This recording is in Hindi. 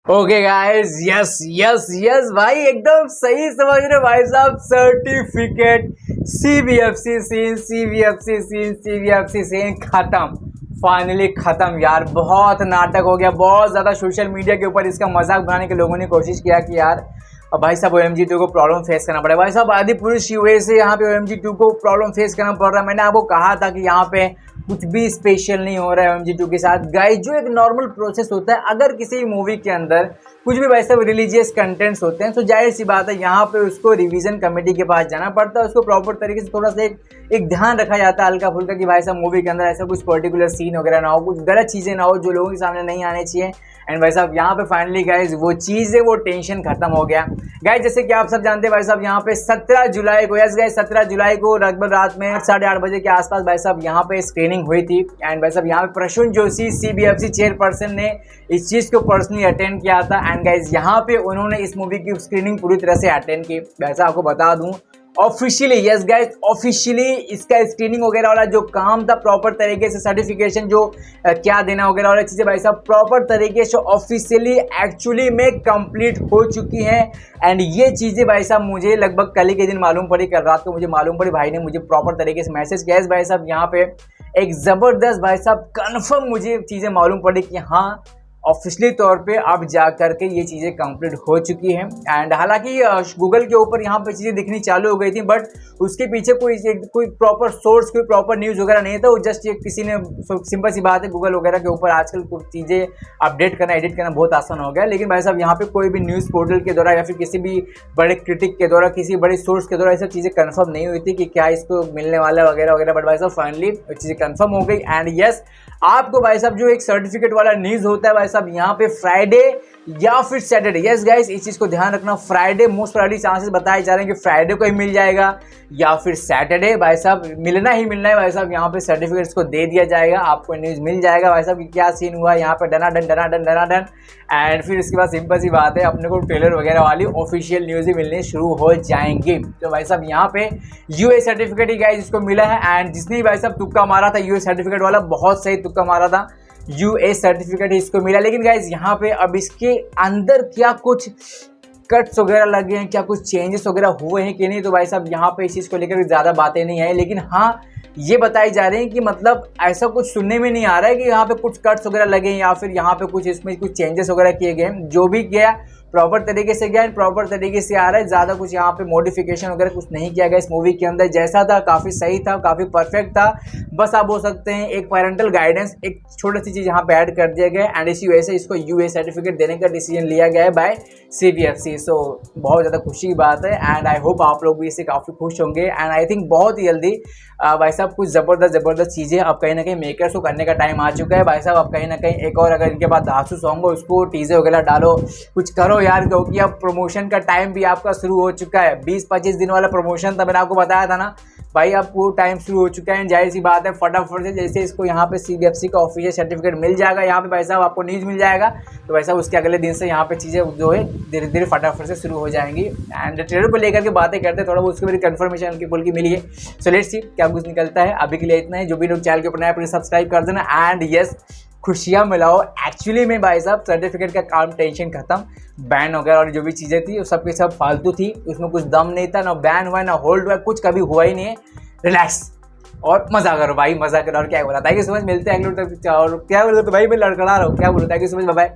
Okay guys, yes yes yes भाई, एकदम सही समझ रहे भाई साहब। सर्टिफिकेट सीबीएफसी सीन खत्म, फाइनली खत्म यार। बहुत नाटक हो गया, बहुत ज़्यादा सोशल मीडिया के ऊपर इसका मजाक बनाने के लोगों ने कोशिश किया कि यार अब भाई साहब OMG2 को प्रॉब्लम फेस करना पड़ेगा। भाई साहब आदि पुरुष यूए से यहाँ पे OMG2 को प्रॉब्लम फेस करना पड़ रहा है। मैंने आपको कहा था कि यहाँ पे कुछ भी स्पेशल नहीं हो रहा है OMG2 के साथ। गाइस, जो एक नॉर्मल प्रोसेस होता है, अगर किसी मूवी के अंदर कुछ भी वैसे रिलीजियस कंटेंट्स होते हैं तो जाहिर सी बात है यहाँ पे उसको रिवीजन कमेटी के पास जाना पड़ता है। उसको प्रॉपर तरीके से थोड़ा सा एक ध्यान रखा जाता है हल्का फुल्का कि भाई साहब मूवी के अंदर ऐसा कुछ पर्टिकुलर सीन वगैरह ना हो, कुछ गलत चीज़ें ना हो जो लोगों के सामने नहीं आनी चाहिए। एंड भाई साहब यहाँ पे फाइनली गाइज वो चीज़ है, वो टेंशन खत्म हो गया। गाइज जैसे कि आप सब जानते हैं भाई साहब, यहाँ पे 17 जुलाई को, यस गाइज 17 जुलाई को लगभग रात में 8:30 बजे के आसपास भाई साहब यहाँ पे स्क्रीनिंग हुई थी। एंड भाई साहब यहाँ पे प्रसून जोशी CBFC चेयरपर्सन ने इस चीज़ को पर्सनली अटेंड किया था। एंड गाइज यहाँ पे उन्होंने इस मूवी की स्क्रीनिंग पूरी तरह से अटेंड की। वैसा आपको बता दूँ ऑफिशियली, यस गाइस ऑफिशियली इसका स्क्रीनिंग वगैरह वाला जो काम था, प्रॉपर तरीके से सर्टिफिकेशन जो क्या देना वगैरह वाला चीज़ें भाई साहब प्रॉपर तरीके से ऑफिशियली एक्चुअली में कंप्लीट हो चुकी हैं। एंड ये चीज़ें भाई साहब मुझे लगभग कल ही के दिन मालूम पड़ी, कल रात को मुझे मालूम पड़ी। भाई ने मुझे प्रॉपर तरीके से मैसेज किया भाई साहब यहाँ पे एक ज़बरदस्त भाई साहब कन्फर्म मुझे चीज़ें मालूम पड़ी कि हाँ ऑफिशियली तौर पे अब जा करके ये चीज़ें कंप्लीट हो चुकी हैं। एंड हालांकि गूगल के ऊपर यहाँ पे चीज़ें दिखनी चालू हो गई थी, बट उसके पीछे कोई प्रॉपर सोर्स, कोई प्रॉपर न्यूज़ वगैरह नहीं था। वो जस्ट ये किसी ने, सिंपल सी बात है, गूगल वगैरह के ऊपर आजकल कुछ चीज़ें अपडेट करना, एडिट करना बहुत आसान हो गया। लेकिन भाई साहब यहाँ पे कोई भी न्यूज़ पोर्टल के द्वारा या फिर किसी भी बड़े क्रिटिक के द्वारा, किसी बड़े सोर्स के द्वारा ये सब चीज़ें कन्फर्म नहीं हुई थी कि क्या इसको मिलने वाला वगैरह वगैरह। बट भाई साहब फाइनली चीज़ें कन्फर्म हो गई। एंड यस, आपको भाई साहब जो एक सर्टिफिकेट वाला न्यूज़ होता है भाई साहब यहाँ पे फ्राइडे या फिर सैटरडे, यस गाइस इस चीज़ को ध्यान रखना, फ्राइडे मोस्ट प्रोबेबली चांसेस बताए जा रहे हैं कि फ्राइडे को ही मिल जाएगा या फिर सैटरडे। भाई साहब मिलना ही मिलना है। भाई साहब यहाँ पे सर्टिफिकेट्स को दे दिया जाएगा, आपको न्यूज़ मिल जाएगा भाई साहब कि क्या सीन हुआ यहाँ पे, डना। एंड फिर इसके बाद सिंपल सी बात है, अपने को ट्रेलर वगैरह वाली ऑफिशियल न्यूज़ ही मिलनी शुरू हो जाएंगी। तो भाई साहब यहाँ पे यूए सर्टिफिकेट ही गाइस इसको मिला है। एंड जिसने भी भाई साहब तुक्का मारा था यूए सर्टिफिकेट वाला, बहुत सही तुक्का मारा था, यूए सर्टिफिकेट इसको मिला। लेकिन गाइज यहाँ पे अब इसके अंदर क्या कुछ कट्स वगैरह लगे हैं, क्या कुछ चेंजेस वगैरह हुए हैं कि नहीं, तो भाई साहब यहाँ पे इस चीज़ को लेकर ज़्यादा बातें नहीं आई। लेकिन हाँ ये बताई जा रही है कि मतलब ऐसा कुछ सुनने में नहीं आ रहा है कि यहाँ पे कुछ कट्स वगैरह लगे हैं या फिर यहाँ पे कुछ इसमें कुछ चेंजेस वगैरह किए गए हैं। जो भी किया प्रॉपर तरीके से गया, प्रॉपर तरीके से आ रहा है। ज़्यादा कुछ यहाँ पे मॉडिफिकेशन वगैरह कुछ नहीं किया गया इस मूवी के अंदर। जैसा था काफ़ी सही था, काफ़ी परफेक्ट था। बस आप बोल सकते हैं एक पैरेंटल गाइडेंस, एक छोटी सी चीज़ यहाँ पे ऐड कर दिया गया। एंड इसी वजह से इसको यूए सर्टिफिकेट देने का डिसीजन लिया गया है बाय CBFC। सो बहुत ज़्यादा खुशी की बात है। एंड आई होप आप लोग भी इससे काफ़ी खुश होंगे। एंड आई थिंक बहुत ही जल्दी भाई साहब कुछ ज़बरदस्त चीज़ें अब कहीं ना कहीं मेकर्स को करने का टाइम आ चुका है। भाई साहब अब कहीं ना कहीं एक और, अगर इनके पास धांसू सॉन्ग हो, उसको टीजर वगैरह डालो, कुछ करो यार, क्योंकि अब प्रमोशन का टाइम भी आपका शुरू हो चुका है। 20-25 दिन वाला प्रमोशन था, मैंने आपको बताया था ना भाई, अब वो टाइम शुरू हो चुका है। जाहिर सी बात है फटाफट से जैसे इसको यहाँ पे CBFC का ऑफिशियल सर्टिफिकेट मिल जाएगा, यहाँ पे भाई साहब आपको न्यूज़ मिल जाएगा, तो भाई साहब उसके अगले दिन से यहाँ पे चीज़ें जो है धीरे धीरे फटाफट से शुरू हो जाएंगी। एंड ट्रेलर को लेकर के बातें करते थोड़ा बहुत उसके मेरी कन्फर्मेशन हल्की फुल्की मिली है। सो लेट्स सी क्या कुछ निकलता है। अभी के लिए इतना है। जो भी लोग चैनल के ऊपर नया, प्लीज सब्सक्राइब कर देना। एंड यस खुशियाँ मिलाओ। एक्चुअली में भाई साहब सर्टिफिकेट का काम, टेंशन खत्म। बैन वगैरह और जो भी चीज़ें थी वो सब के सब फालतू थी, उसमें कुछ दम नहीं था, ना बैन हुआ ना होल्ड हुआ, कुछ कभी हुआ ही नहीं है। रिलैक्स और मजा करो भाई, मजा करो। और क्या बोला, थैंक यू सो मच। मिलते हैं अगले तक। और क्या बोलते भाई, मैं लड़खड़ा रहा हूँ, क्या बोलता है कि समझ। बाय।